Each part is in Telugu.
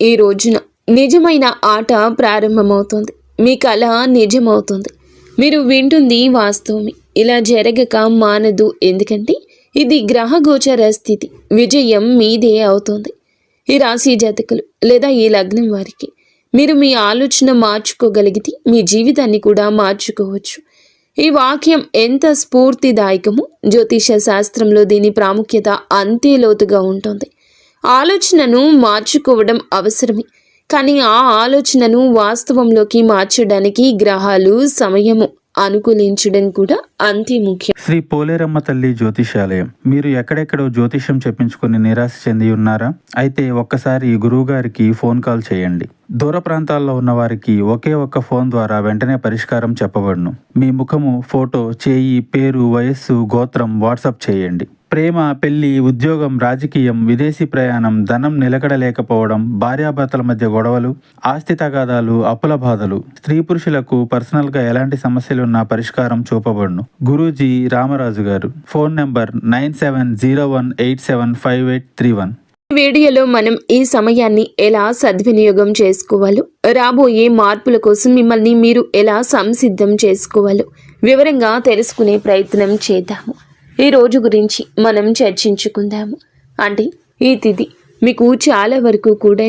ఈ రోజున నిజమైన ఆట ప్రారంభమవుతుంది. మీ కళ నిజమవుతుంది. మీరు వింటుంది వాస్తవమే. ఇలా జరగక మానదు. ఎందుకంటే ఇది గ్రహగోచర స్థితి. విజయం మీదే అవుతుంది. ఈ రాశి జాతకులు లేదా ఈ లగ్నం వారికి మీరు మీ ఆలోచన మార్చుకోగలిగితే మీ జీవితాన్ని కూడా మార్చుకోవచ్చు. ఈ వాక్యం ఎంత స్ఫూర్తిదాయకమో జ్యోతిష శాస్త్రంలో దీని ప్రాముఖ్యత అంతే లోతుగా ఉంటుంది. ఆలోచనను మార్చుకోవడం అవసరమే, కానీ ఆ ఆలోచనను వాస్తవంలోకి మార్చడానికి గ్రహాలు సమయము అనుకూలించడం కూడా అంతే ముఖ్యం. శ్రీ పోలేరమ్మ తల్లి జ్యోతిషాలయం. మీరు ఎక్కడెక్కడో జ్యోతిషం చెప్పించుకుని నిరాశ చెంది ఉన్నారా? అయితే ఒక్కసారి గురువు గారికి ఫోన్ కాల్ చేయండి. దూర ప్రాంతాల్లో ఉన్న వారికి ఒకే ఒక్క ఫోన్ ద్వారా వెంటనే పరిష్కారం చెప్పబడును. మీ ముఖము, ఫోటో, చేయి, పేరు, వయస్సు, గోత్రం వాట్సాప్ చేయండి. ప్రేమ, పెళ్లి, ఉద్యోగం, రాజకీయం, విదేశీ ప్రయాణం, ధనం నిలకడలేకపోవడం, భార్యాభర్తల మధ్య గొడవలు, ఆస్తి తగాదాలు, అప్పుల బాధలు, స్త్రీ పురుషులకు పర్సనల్గా ఎలాంటి సమస్యలున్నా పరిష్కారం చూపబడును. గురూజీ రామరాజు గారు. Phone number 9701875831. వీడియోలో మనం ఈ సమయాన్ని ఎలా సద్వినియోగం చేసుకోవాలో, రాబోయే మార్పుల కోసం మిమ్మల్ని మీరు ఎలా సంసిద్ధం చేసుకోవాలో వివరంగా తెలుసుకునే ప్రయత్నం చేద్దాము. ఈ రోజు గురించి మనం చర్చించుకుందాము. అంటే ఈ తిథి మీకు చాలా వరకు కూడా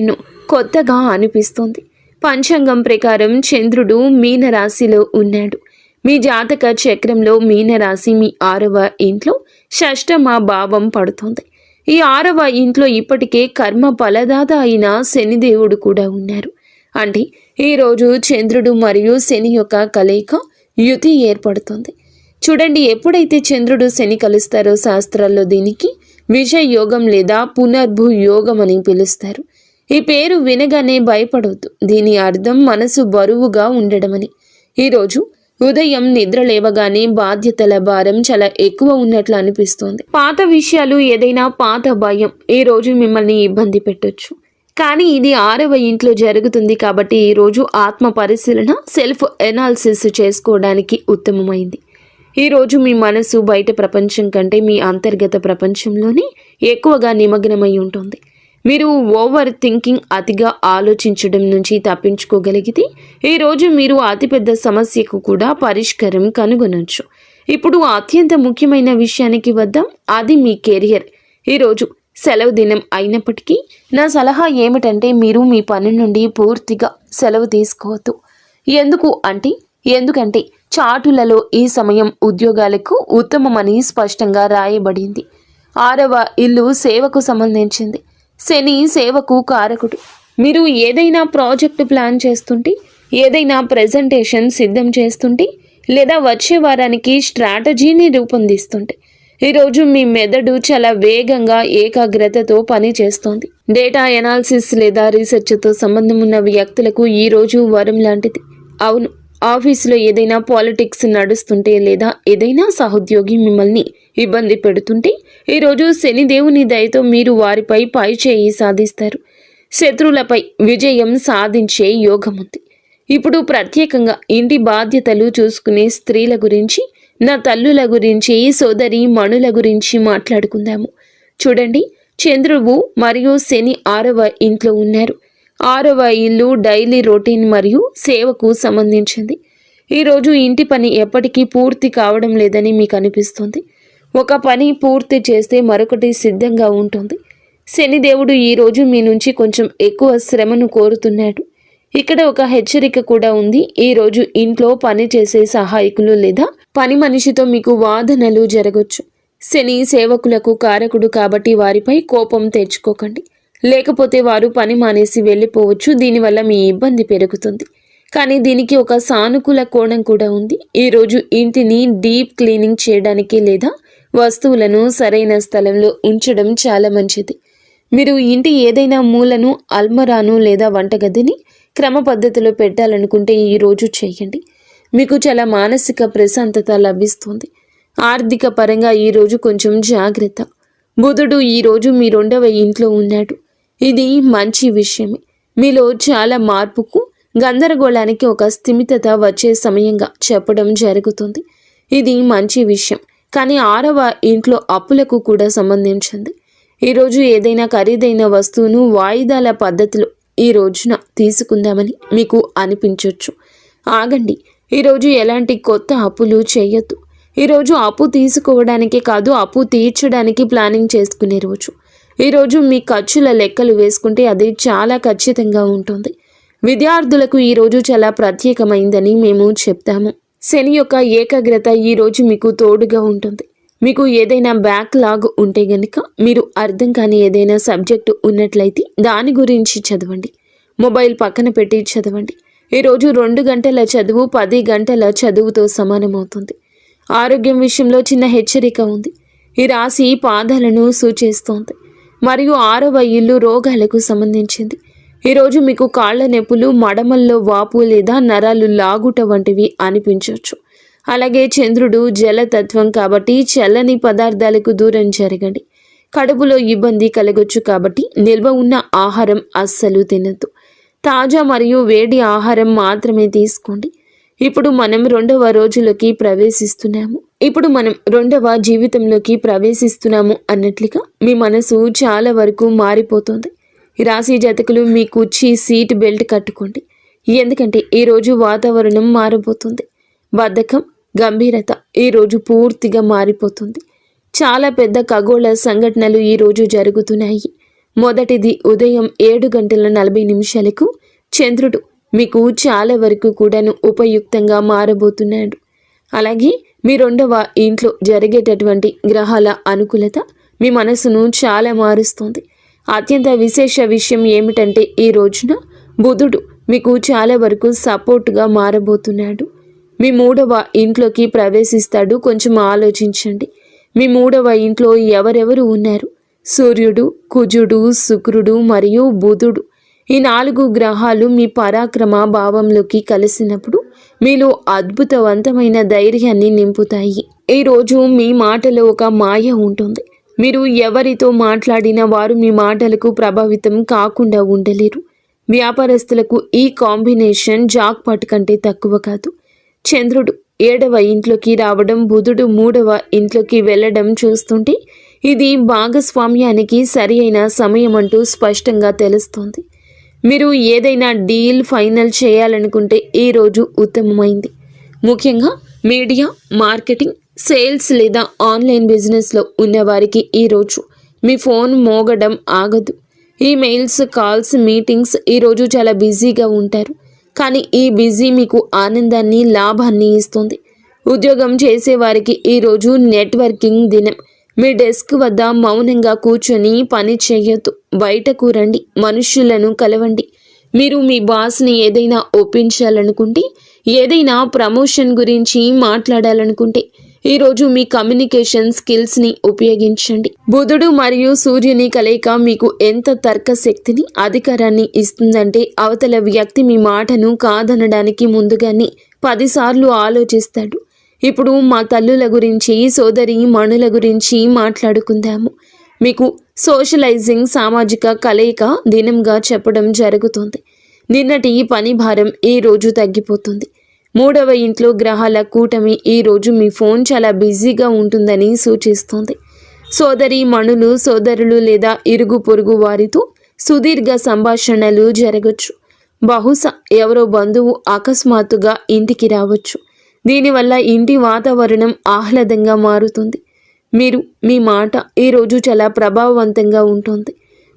కొత్తగా అనిపిస్తుంది. పంచాంగం ప్రకారం చంద్రుడు మీనరాశిలో ఉన్నాడు. మీ జాతక చక్రంలో మీనరాశి మీ 6వ ఇంట్లో షష్టమ భావం పడుతుంది. ఈ 6వ ఇంట్లో ఇప్పటికే కర్మ ఫలదాత అయిన శనిదేవుడు కూడా ఉన్నారు. అంటే ఈరోజు చంద్రుడు మరియు శని యొక్క కలయిక యుతి ఏర్పడుతుంది. చూడండి, ఎప్పుడైతే చంద్రుడు శని కలుస్తారో శాస్త్రాల్లో దీనికి విషయ యోగం లేదా పునర్భు యోగం అని పిలుస్తారు. ఈ పేరు వినగానే భయపడవద్దు. దీని అర్థం మనసు బరువుగా ఉండడమని. ఈరోజు ఉదయం నిద్ర లేవగానే బాధ్యతల భారం చాలా ఎక్కువ ఉన్నట్లు అనిపిస్తోంది. పాత విషయాలు, ఏదైనా పాత భయం ఈ రోజు మిమ్మల్ని ఇబ్బంది పెట్టొచ్చు. కానీ ఇది 6వ ఇంట్లో జరుగుతుంది కాబట్టి ఈరోజు ఆత్మ పరిశీలన, సెల్ఫ్ ఎనాలిసిస్ చేసుకోవడానికి ఉత్తమమైంది. ఈరోజు మీ మనసు బయట ప్రపంచం కంటే మీ అంతర్గత ప్రపంచంలోనే ఎక్కువగా నిమగ్నమై ఉంటుంది. మీరు ఓవర్ థింకింగ్, అతిగా ఆలోచించడం నుంచి తప్పించుకోగలిగితే ఈరోజు మీరు అతిపెద్ద సమస్యకు కూడా పరిష్కారం కనుగొనవచ్చు. ఇప్పుడు అత్యంత ముఖ్యమైన విషయానికి వద్దాం. అది మీ కెరియర్. ఈరోజు సెలవు దినం అయినప్పటికీ నా సలహా ఏమిటంటే మీరు మీ పని నుండి పూర్తిగా సెలవు తీసుకోవద్దు. ఎందుకంటే చాటులలో ఈ సమయం ఉద్యోగాలకు ఉత్తమమని స్పష్టంగా రాయబడింది. 6వ ఇల్లు సేవకు సంబంధించింది. శని సేవకు కారకుడు. మీరు ఏదైనా ప్రాజెక్టు ప్లాన్ చేస్తుంటే, ఏదైనా ప్రెజెంటేషన్ సిద్ధం చేస్తుంటే, లేదా వచ్చే వారానికి స్ట్రాటజీని రూపొందిస్తుంటే ఈరోజు మీ మెదడు చాలా వేగంగా ఏకాగ్రతతో పని చేస్తోంది. డేటా ఎనాలిసిస్ లేదా రీసెర్చ్తో సంబంధం ఉన్న వ్యక్తులకు ఈరోజు వరం లాంటిది. అవును, ఆఫీసులో ఏదైనా పాలిటిక్స్ నడుస్తుంటే లేదా ఏదైనా సహోద్యోగి మిమ్మల్ని ఇబ్బంది పెడుతుంటే ఈరోజు శనిదేవుని దయతో మీరు వారిపై పై చేయి సాధిస్తారు. శత్రువులపై విజయం సాధించే యోగం ఉంది. ఇప్పుడు ప్రత్యేకంగా ఇంటి బాధ్యతలు చూసుకునే స్త్రీల గురించి, నా తల్లుల గురించి, సోదరి మణుల గురించి మాట్లాడుకుందాము. చూడండి, చంద్రుడు మరియు శని 6వ ఇంట్లో ఉన్నారు. 6వ ఇల్లు డైలీ రొటీన్ మరియు సేవకు సంబంధించింది. ఈరోజు ఇంటి పని ఎప్పటికీ పూర్తి కావడం లేదని మీకు అనిపిస్తుంది. ఒక పని పూర్తి చేస్తే మరొకటి సిద్ధంగా ఉంటుంది. శనిదేవుడు ఈరోజు మీ నుంచి కొంచెం ఎక్కువ శ్రమను కోరుతున్నాడు. ఇక్కడ ఒక హెచ్చరిక కూడా ఉంది. ఈరోజు ఇంట్లో పని చేసే సహాయకులు లేదా పని మనిషితో మీకు వాదనలు జరగవచ్చు. శని సేవకులకు కారకుడు కాబట్టి వారిపై కోపం తెచ్చుకోకండి. లేకపోతే వారు పని మానేసి వెళ్ళిపోవచ్చు. దీనివల్ల మీ ఇబ్బంది పెరుగుతుంది. కానీ దీనికి ఒక సానుకూల కోణం కూడా ఉంది. ఈరోజు ఇంటిని డీప్ క్లీనింగ్ చేయడానికి లేదా వస్తువులను సరైన స్థలంలో ఉంచడం చాలా మంచిది. మీరు ఇంటి ఏదైనా మూలను, అల్మరాను లేదా వంటగదిని క్రమ పద్ధతిలో పెట్టాలనుకుంటే ఈరోజు చేయండి. మీకు చాలా మానసిక ప్రశాంతత లభిస్తుంది. ఆర్థిక పరంగా ఈరోజు కొంచెం జాగ్రత్త. బుధుడు ఈరోజు మీ 2వ ఇంట్లో ఉన్నాడు. ఇది మంచి విషయమే. మీలో చాలా మార్పుకు, గందరగోళానికి ఒక స్థిమితత వచ్చే సమయంగా చెప్పడం జరుగుతుంది. ఇది మంచి విషయం. కానీ 6వ ఇంట్లో అప్పులకు కూడా సంబంధించింది. ఈరోజు ఏదైనా ఖరీదైన వస్తువును వాయిదాల పద్ధతిలో ఈ రోజున తీసుకుందామని మీకు అనిపించవచ్చు. ఆగండి, ఈరోజు ఎలాంటి కొత్త అప్పులు చేయొద్దు. ఈరోజు అప్పు తీసుకోవడానికే కాదు, అప్పు తీర్చడానికి ప్లానింగ్ చేసుకునే రోజు. ఈరోజు మీ ఖర్చుల లెక్కలు వేసుకుంటే అది చాలా ఖచ్చితంగా ఉంటుంది. విద్యార్థులకు ఈరోజు చాలా ప్రత్యేకమైందని మేము చెప్తాము. శని యొక్క ఏకాగ్రత ఈరోజు మీకు తోడుగా ఉంటుంది. మీకు ఏదైనా బ్యాక్లాగ్ ఉంటే గనుక, మీరు అర్థం కాని ఏదైనా సబ్జెక్టు ఉన్నట్లయితే దాని గురించి చదవండి. మొబైల్ పక్కన పెట్టి చదవండి. ఈరోజు 2 గంటల చదువు 10 గంటల చదువుతో సమానమవుతుంది. ఆరోగ్యం విషయంలో చిన్న హెచ్చరిక ఉంది. ఈ రాశి పాదాలను సూచిస్తోంది మరియు 6వ ఇల్లు రోగాలకు సంబంధించింది. ఈరోజు మీకు కాళ్ల నొప్పులు, మడమల్లో వాపు లేదా నరాలు లాగుట వంటివి అనిపించవచ్చు. అలాగే చంద్రుడు జలతత్వం కాబట్టి చల్లని పదార్థాలకు దూరం జరగండి. కడుపులో ఇబ్బంది కలగొచ్చు కాబట్టి నిల్వ ఉన్న ఆహారం అస్సలు తినద్దు. తాజా మరియు వేడి ఆహారం మాత్రమే తీసుకోండి. ఇప్పుడు మనం 2వ రోజులోకి ప్రవేశిస్తున్నాము. జీవితంలోకి ప్రవేశిస్తున్నాము అన్నట్లుగా మీ మనసు చాలా వరకు మారిపోతుంది. ఈ రాశి జాతకులు మీ కుర్చీ సీట్ బెల్ట్ కట్టుకోండి. ఎందుకంటే ఈరోజు వాతావరణం మారబోతుంది. బద్ధకం, గంభీరత ఈరోజు పూర్తిగా మారిపోతుంది. చాలా పెద్ద ఖగోళ సంఘటనలు ఈరోజు జరుగుతున్నాయి. మొదటిది ఉదయం 7:40 చంద్రుడు మీకు చాలా వరకు కూడాను ఉపయుక్తంగా మారబోతున్నాడు. అలాగే మీ 2వ ఇంట్లో జరిగేటటువంటి గ్రహాల అనుకూలత మీ మనసును చాలా మారుస్తుంది. అత్యంత విశేష విషయం ఏమిటంటే ఈ రోజున బుధుడు మీకు చాలా వరకు సపోర్ట్గా మారబోతున్నాడు. మీ 3వ ఇంట్లోకి ప్రవేశిస్తాడు. కొంచెం ఆలోచించండి. మీ 3వ ఇంట్లో ఎవరెవరు ఉన్నారు? సూర్యుడు, కుజుడు, శుక్రుడు మరియు బుధుడు. ఈ 4 గ్రహాలు మీ పరాక్రమ భావంలోకి కలిసినప్పుడు మీలో అద్భుతవంతమైన ధైర్యాన్ని నింపుతాయి. ఈరోజు మీ మాటలో ఒక మాయ ఉంటుంది. మీరు ఎవరితో మాట్లాడినా వారు మీ మాటలకు ప్రభావితం కాకుండా ఉండలేరు. వ్యాపారస్తులకు ఈ కాంబినేషన్ జాక్పాట్ కంటే తక్కువ కాదు. చంద్రుడు 7వ ఇంట్లోకి రావడం, బుధుడు 3వ ఇంట్లోకి వెళ్ళడం చూస్తుంటే ఇది భాగస్వామ్యానికి సరి అయిన సమయం అంటూ స్పష్టంగా తెలుస్తోంది. మీరు ఏదైనా డీల్ ఫైనల్ చేయాలనుకుంటే ఈరోజు ఉత్తమమైంది. ముఖ్యంగా మీడియా, మార్కెటింగ్, సేల్స్ లేదా ఆన్లైన్ బిజినెస్లో ఉన్నవారికి ఈరోజు మీ ఫోన్ మోగడం ఆగదు. ఈమెయిల్స్, కాల్స్, మీటింగ్స్ ఈరోజు చాలా బిజీగా ఉంటారు. కానీ ఈ బిజీ మీకు ఆనందాన్ని, లాభాన్ని ఇస్తుంది. ఉద్యోగం చేసేవారికి ఈరోజు నెట్వర్కింగ్ దినం. మీ డెస్క్ వద్ద మౌనంగా కూర్చొని పని చేయొద్దు. బయటకు రండి, మనుషులను కలవండి. మీరు మీ బాస్ని ఏదైనా ఒప్పించాలనుకుంటే, ఏదైనా ప్రమోషన్ గురించి మాట్లాడాలనుకుంటే ఈరోజు మీ కమ్యూనికేషన్ స్కిల్స్ని ఉపయోగించండి. బుధుడు మరియు సూర్యుని కలయిక మీకు ఎంత తర్క శక్తిని, అధికారాన్ని ఇస్తుందంటే అవతల వ్యక్తి మీ మాటను కాదనడానికి ముందుగానే 10 సార్లు ఆలోచిస్తాడు. ఇప్పుడు మా తల్లుల గురించి, సోదరి మణుల గురించి మాట్లాడుకుందాము. మీకు సోషలైజింగ్, సామాజిక కలయిక దినంగా చెప్పడం జరుగుతుంది. నిన్నటి పని భారం ఈ రోజు తగ్గిపోతుంది. 3వ ఇంట్లో గ్రహాల కూటమి ఈ రోజు మీ ఫోన్ చాలా బిజీగా ఉంటుందని సూచిస్తుంది. సోదరి మణులు, సోదరులు లేదా ఇరుగు పొరుగు వారితో సుదీర్ఘ సంభాషణలు జరగచ్చు. బహుశా ఎవరో బంధువు అకస్మాత్తుగా ఇంటికి రావచ్చు. దీనివల్ల ఇంటి వాతావరణం ఆహ్లాదంగా మారుతుంది. మీరు మీ మాట ఈరోజు చాలా ప్రభావవంతంగా ఉంటుంది.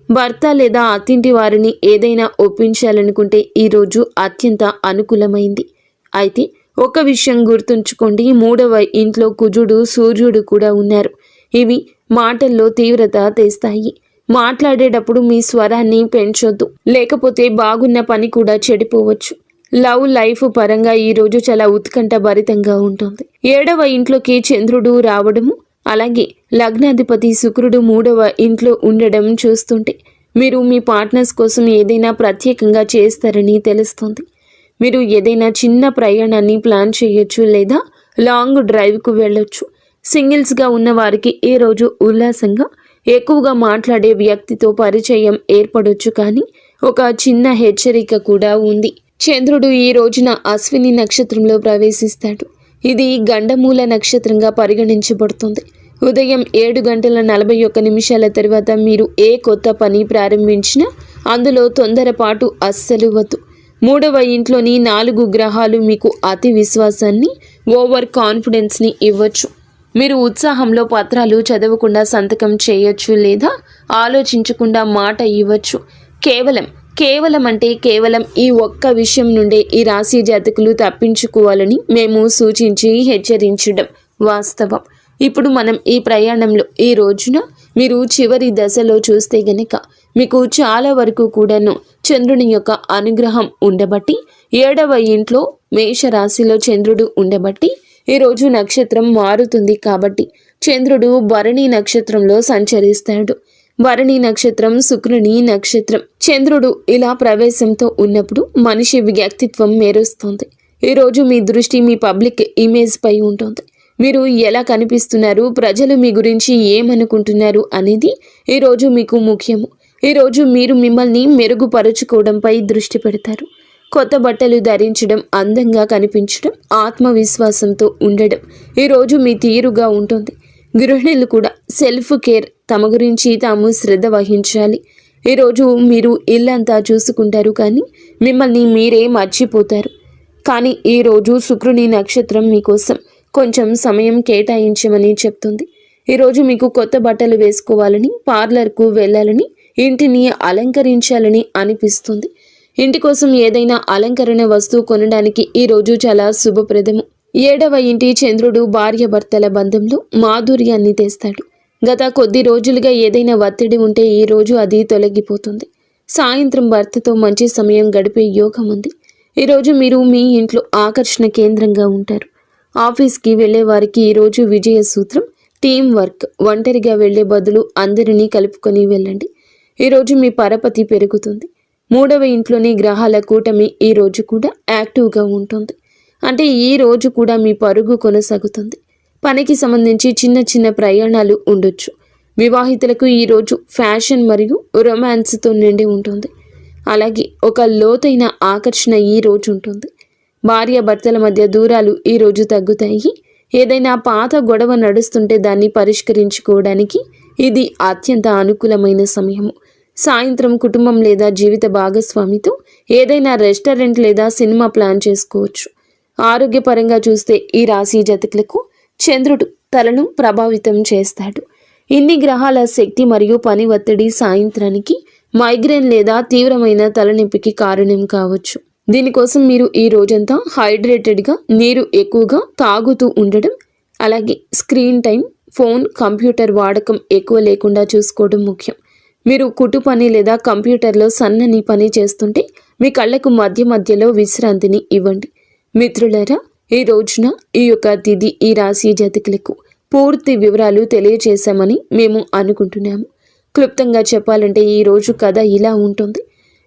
భర్త లేదా అత్తింటి వారిని ఏదైనా ఒప్పించాలనుకుంటే ఈరోజు అత్యంత అనుకూలమైంది. అయితే ఒక విషయం గుర్తుంచుకోండి, 3వ ఇంట్లో కుజుడు, సూర్యుడు కూడా ఉన్నారు. ఇవి మాటల్లో తీవ్రత తెస్తాయి. మాట్లాడేటప్పుడు మీ స్వరాన్ని పెంచొద్దు, లేకపోతే బాగున్న పని కూడా చెడిపోవచ్చు. లవ్ లైఫ్ పరంగా ఈరోజు చాలా ఉత్కంఠ భరితంగా ఉంటుంది. 7వ ఇంట్లోకి చంద్రుడు రావడము, అలాగే లగ్నాధిపతి శుక్రుడు 3వ ఇంట్లో ఉండడం చూస్తుంటే మీరు మీ పార్ట్నర్స్ కోసం ఏదైనా ప్రత్యేకంగా చేస్తారని తెలుస్తుంది. మీరు ఏదైనా చిన్న ప్రయాణాన్ని ప్లాన్ చేయొచ్చు లేదా లాంగ్ డ్రైవ్కు వెళ్ళొచ్చు. సింగిల్స్గా ఉన్న వారికి ఈ రోజు ఉల్లాసంగా ఎక్కువగా మాట్లాడే వ్యక్తితో పరిచయం ఏర్పడొచ్చు. కానీ ఒక చిన్న హెచ్చరిక కూడా ఉంది. చంద్రుడు ఈ రోజున అశ్విని నక్షత్రంలో ప్రవేశిస్తాడు. ఇది గండమూల నక్షత్రంగా పరిగణించబడుతుంది. ఉదయం 7:41 తర్వాత మీరు ఏ కొత్త పని ప్రారంభించినా అందులో తొందరపాటు అస్సలు వద్దు. 3వ ఇంట్లోని 4 గ్రహాలు మీకు అతి విశ్వాసాన్ని, ఓవర్ కాన్ఫిడెన్స్ని ఇవ్వచ్చు. మీరు ఉత్సాహంలో పత్రాలు చదవకుండా సంతకం చేయొచ్చు లేదా ఆలోచించకుండా మాట ఇవ్వచ్చు. కేవలం అంటే కేవలం ఈ ఒక్క విషయం నుండే ఈ రాశి జాతకులు తప్పించుకోవాలని మేము సూచించి హెచ్చరించడం వాస్తవం. ఇప్పుడు మనం ఈ ప్రయాణంలో ఈ రోజున మీరు చివరి దశలో చూస్తే గనక మీకు చాలా వరకు కూడాను చంద్రుని యొక్క అనుగ్రహం ఉండబట్టి 7వ ఇంట్లో మేషరాశిలో చంద్రుడు ఉండబట్టి ఈరోజు నక్షత్రం మారుతుంది. కాబట్టి చంద్రుడు భరణి నక్షత్రంలో సంచరిస్తాడు. భరణి నక్షత్రం శుక్రుని నక్షత్రం. చంద్రుడు ఇలా ప్రవేశంతో ఉన్నప్పుడు మనిషి వ్యక్తిత్వం మెరుస్తుంది. ఈరోజు మీ దృష్టి మీ పబ్లిక్ ఇమేజ్ పై ఉంటుంది. మీరు ఎలా కనిపిస్తున్నారు, ప్రజలు మీ గురించి ఏమనుకుంటున్నారు అనేది ఈరోజు మీకు ముఖ్యము. ఈరోజు మీరు మిమ్మల్ని మెరుగుపరుచుకోవడంపై దృష్టి పెడతారు. కొత్త బట్టలు ధరించడం, అందంగా కనిపించడం, ఆత్మవిశ్వాసంతో ఉండడం ఈరోజు మీ తీరుగా ఉంటుంది. గృహిణులు కూడా సెల్ఫ్ కేర్, తమ గురించి తాము శ్రద్ధ వహించాలి. ఈరోజు మీరు ఇల్లంతా చూసుకుంటారు కానీ మిమ్మల్ని మీరే మర్చిపోతారు. కానీ ఈరోజు శుక్రుని నక్షత్రం మీకోసం కొంచెం సమయం కేటాయించమని చెప్తుంది. ఈరోజు మీకు కొత్త బట్టలు వేసుకోవాలని, పార్లర్కు వెళ్ళాలని, ఇంటిని అలంకరించాలని అనిపిస్తుంది. ఇంటి కోసం ఏదైనా అలంకరణ వస్తువు కొనడానికి ఈరోజు చాలా శుభప్రదము. 7వ ఇంటి చంద్రుడు భార్యాభర్తల బంధంలో మాధుర్యాన్ని తెస్తాడు. గత కొద్ది రోజులుగా ఏదైనా ఒత్తిడి ఉంటే ఈరోజు అది తొలగిపోతుంది. సాయంత్రం భర్తతో మంచి సమయం గడిపే యోగం ఉంది. ఈరోజు మీరు మీ ఇంట్లో ఆకర్షణ కేంద్రంగా ఉంటారు. ఆఫీస్కి వెళ్ళే వారికి ఈరోజు విజయ సూత్రం టీం వర్క్. ఒంటరిగా వెళ్లే బదులు అందరినీ కలుపుకొని వెళ్ళండి. ఈరోజు మీ పరపతి పెరుగుతుంది. 3వ ఇంట్లోని గ్రహాల కూటమి ఈ రోజు కూడా యాక్టివ్గా ఉంటుంది. అంటే ఈ రోజు కూడా మీ పరుగు కొనసాగుతుంది. పనికి సంబంధించి చిన్న చిన్న ప్రయాణాలు ఉండొచ్చు. వివాహితులకు ఈరోజు ఫ్యాషన్ మరియు రొమాన్స్తో నిండి ఉంటుంది. అలాగే ఒక లోతైన ఆకర్షణ ఈ రోజు ఉంటుంది. భార్యాభర్తల మధ్య దూరాలు ఈరోజు తగ్గుతాయి. ఏదైనా పాత గొడవ నడుస్తుంటే దాన్ని పరిష్కరించుకోవడానికి ఇది అత్యంత అనుకూలమైన సమయము. సాయంత్రం కుటుంబం లేదా జీవిత భాగస్వామితో ఏదైనా రెస్టారెంట్ లేదా సినిమా ప్లాన్ చేసుకోవచ్చు. ఆరోగ్యపరంగా చూస్తే ఈ రాశి జాతకులకు చంద్రుడు తలను ప్రభావితం చేస్తాడు. ఇన్ని గ్రహాల శక్తి మరియు పని ఒత్తిడి సాయంత్రానికి మైగ్రేన్ లేదా తీవ్రమైన తలనొప్పికి కారణం కావచ్చు. దీనికోసం మీరు ఈ రోజంతా హైడ్రేటెడ్గా, నీరు ఎక్కువగా తాగుతూ ఉండడం, అలాగే స్క్రీన్ టైం, ఫోన్, కంప్యూటర్ వాడకం ఎక్కువ లేకుండా చూసుకోవడం ముఖ్యం. మీరు కుటు పని లేదా కంప్యూటర్లో సన్నని పని చేస్తుంటే మీ కళ్ళకు మధ్య మధ్యలో విశ్రాంతిని ఇవ్వండి. మిత్రులారా, ఈ రోజున ఈ యొక్క తిథి ఈ రాశి జాతకులకు పూర్తి వివరాలు తెలియజేశామని మేము అనుకుంటున్నాము. క్లుప్తంగా చెప్పాలంటే ఈ రోజు కథ ఇలా ఉంటుంది.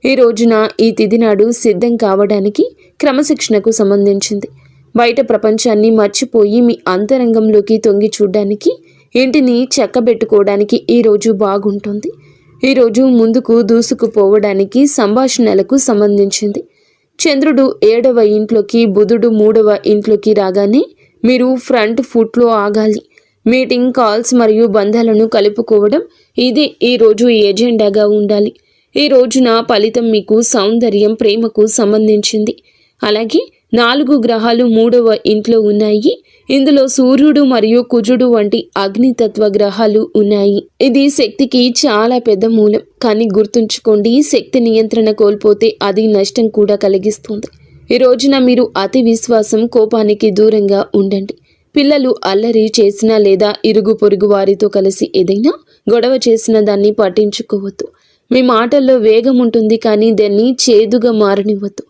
ఈ రోజున ఈ తిథి నాడు సిద్ధం కావడానికి క్రమశిక్షణకు సంబంధించింది. బయట ప్రపంచాన్ని మర్చిపోయి మీ అంతరంగంలోకి తొంగి చూడడానికి, ఇంటిని చక్కబెట్టుకోవడానికి ఈ రోజు బాగుంటుంది. ఈరోజు ముందుకు దూసుకుపోవడానికి సంభాషణలకు సంబంధించింది. చంద్రుడు 7వ ఇంట్లోకి, బుధుడు 3వ ఇంట్లోకి రాగానే మీరు ఫ్రంట్ ఫుట్లో ఆగాలి. మీటింగ్, కాల్స్ మరియు బంధాలను కలుపుకోవడం ఇది ఈరోజు ఎజెండాగా ఉండాలి. ఈ రోజున ఫలితం మీకు సౌందర్యం, ప్రేమకు సంబంధించింది. అలాగే 4 గ్రహాలు 3వ ఇంట్లో ఉన్నాయి. ఇందులో సూర్యుడు మరియు కుజుడు వంటి అగ్నితత్వ గ్రహాలు ఉన్నాయి. ఇది శక్తికి చాలా పెద్ద మూలం. కానీ గుర్తుంచుకోండి, శక్తి నియంత్రణ కోల్పోతే అది నష్టం కూడా కలిగిస్తుంది. ఈ రోజున మీరు అతి విశ్వాసం, కోపానికి దూరంగా ఉండండి. పిల్లలు అల్లరి చేసినా లేదా ఇరుగు పొరుగు వారితో కలిసి ఏదైనా గొడవ చేసిన దాన్ని పట్టించుకోవద్దు. మీ మాటల్లో వేగం ఉంటుంది కానీ దాన్ని చేదుగా మారనివ్వద్దు.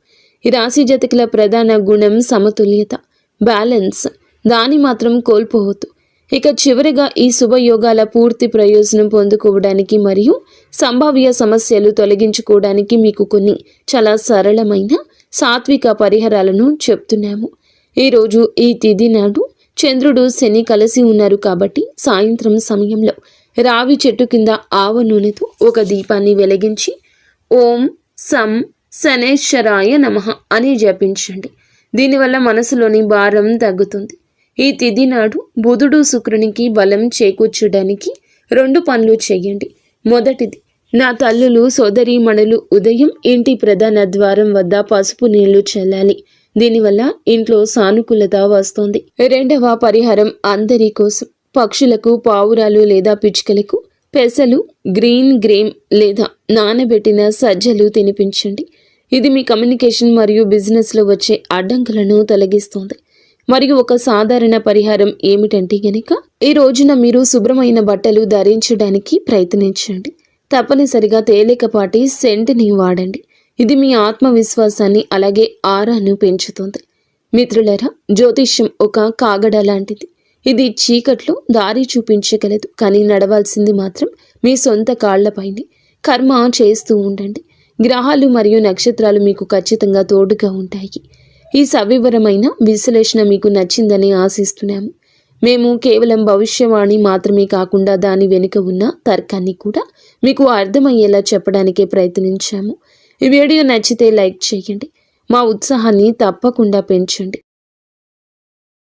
ఈ రాశి జాతకుల ప్రధాన గుణం సమతుల్యత, బ్యాలెన్స్. దాన్ని మాత్రం కోల్పోవద్దు. ఇక చివరిగా ఈ శుభయోగాల పూర్తి ప్రయోజనం పొందుకోవడానికి మరియు సంభావ్య సమస్యలు తొలగించుకోవడానికి మీకు కొన్ని చాలా సరళమైన సాత్విక పరిహారాలను చెప్తున్నాము. ఈరోజు ఈ తిథి నాడు చంద్రుడు, శని కలిసి ఉన్నారు కాబట్టి సాయంత్రం సమయంలో రావి చెట్టు కింద ఆవ నూనెతో ఒక దీపాన్ని వెలిగించి ఓం సం శనేశ్వరాయ నమః అని జపించండి. దీనివల్ల మనసులోని భారం తగ్గుతుంది. ఈ తిథి నాడు బుధుడు, శుక్రునికి బలం చేకూర్చడానికి 2 పనులు చేయండి. మొదటిది, నా తల్లులు సోదరీమణులు ఉదయం ఇంటి ప్రధాన ద్వారం వద్ద పసుపు నీళ్లు చల్లాలి. దీనివల్ల ఇంట్లో సానుకూలత వస్తుంది. రెండవ పరిహారం అందరి కోసం. పక్షులకు పావురాలు లేదా పిచ్చుకలకు పెసలు, గ్రీన్ గ్రేమ్ లేదా నానబెట్టిన సజ్జలు తినిపించండి. ఇది మీ కమ్యూనికేషన్ మరియు బిజినెస్లో వచ్చే అడ్డంకులను తొలగిస్తుంది. మరియు ఒక సాధారణ పరిహారం ఏమిటంటే గనక ఈ రోజున మీరు శుభ్రమైన బట్టలు ధరించడానికి ప్రయత్నించండి. తప్పనిసరిగా తేలికపాటి సెంట్ని వాడండి. ఇది మీ ఆత్మవిశ్వాసాన్ని అలాగే ఆరాను పెంచుతుంది. మిత్రులారా, జ్యోతిష్యం ఒక కాగడ లాంటిది. ఇది చీకట్లో దారి చూపించగలదు, కానీ నడవాల్సింది మాత్రం మీ సొంత కాళ్లపైనే. కర్మ చేస్తూ ఉండండి. గ్రహాలు మరియు నక్షత్రాలు మీకు ఖచ్చితంగా తోడుగా ఉంటాయి. ఈ సవివరమైన విశ్లేషణ మీకు నచ్చిందని ఆశిస్తున్నాము. మేము కేవలం భవిష్యవాణి మాత్రమే కాకుండా దాని వెనుక ఉన్న తర్కాన్ని కూడా మీకు అర్థమయ్యేలా చెప్పడానికే ప్రయత్నించాము. ఈ వీడియో నచ్చితే లైక్ చేయండి. మా ఉత్సాహాన్ని తప్పకుండా పెంచండి.